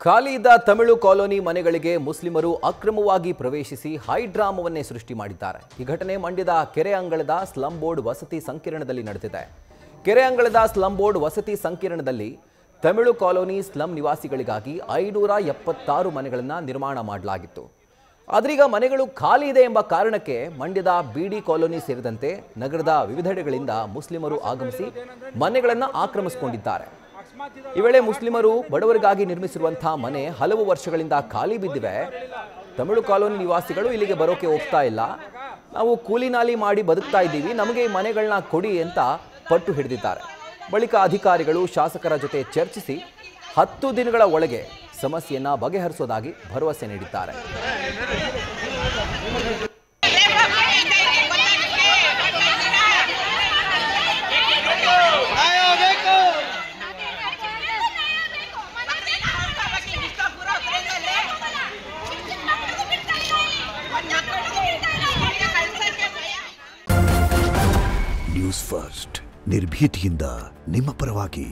ಖಾಲಿ ಇದ್ದ ತಮಿಳು ಕಾಲೋನಿ ಮನೆಗಳಿಗೆ ಮುಸ್ಲಿಮರು ಅಕ್ರಮವಾಗಿ ಪ್ರವೇಶಿಸಿ ಹೈಡ್ರಾಮವನ್ನೇ ಸೃಷ್ಟಿ ಮಾಡಿದ್ದಾರೆ. ಈ ಘಟನೆ ಮಂಡ್ಯದ ಕೆರೆ ಅಂಗಳದ ಸ್ಲಂ ಬೋರ್ಡ್ ವಸತಿ ಸಂಕೀರ್ಣದಲ್ಲಿ ನಡೆದಿದೆ. ಕೆರೆ ಅಂಗಳದ ಸ್ಲಂ ಬೋರ್ಡ್ ವಸತಿ ಸಂಕೀರ್ಣದಲ್ಲಿ ತಮಿಳು ಕಾಲೋನಿ ಸ್ಲಂ ನಿವಾಸಿಗಳಿಗಾಗಿ 576 ಮನೆಗಳನ್ನು ನಿರ್ಮಾಣ ಮಾಡಲಾಗಿತ್ತು. ಆದ್ರೀಗ ಮನೆಗಳು ಖಾಲಿ ಇದೆ ಎಂಬ ಕಾರಣಕ್ಕೆ ಮಂಡ್ಯದ ಬಿಡಿ ಕಾಲೋನಿ ಸೇರಿದಂತೆ ನಗರದ ವಿವಿಧೆಡೆಗಳಿಂದ ಮುಸ್ಲಿಮರು ಆಗಮಿಸಿ ಮನೆಗಳನ್ನು ಆಕ್ರಮಿಸಿಕೊಂಡಿದ್ದಾರೆ. ಈ ವೇಳೆ ಮುಸ್ಲಿಮರು ಬಡವರಿಗಾಗಿ ನಿರ್ಮಿಸಿರುವಂತಹ ಮನೆ ಹಲವು ವರ್ಷಗಳಿಂದ ಖಾಲಿ ಬಿದ್ದಿವೆ. ತಮಿಳು ಕಾಲೋನಿ ನಿವಾಸಿಗಳು ಇಲ್ಲಿಗೆ ಬರೋಕೆ ಹೋಗ್ತಾ ಇಲ್ಲ, ನಾವು ಕೂಲಿ ನಾಲಿ ಮಾಡಿ ಬದುಕ್ತಾ ಇದ್ದೀವಿ, ನಮಗೆ ಈ ಮನೆಗಳನ್ನ ಕೊಡಿ ಅಂತ ಪಟ್ಟು ಹಿಡಿದಿದ್ದಾರೆ. ಬಳಿಕ ಅಧಿಕಾರಿಗಳು ಶಾಸಕರ ಜೊತೆ ಚರ್ಚಿಸಿ 10 ದಿನಗಳ ಒಳಗೆ ಸಮಸ್ಯೆಯನ್ನ ಬಗೆಹರಿಸೋದಾಗಿ ಭರವಸೆ ನೀಡಿದ್ದಾರೆ. ನ್ಯೂಸ್ ಫಸ್ಟ್ ನಿರ್ಭೀತಿಯಿಂದ ನಿಮ್ಮ ಪರವಾಗಿ.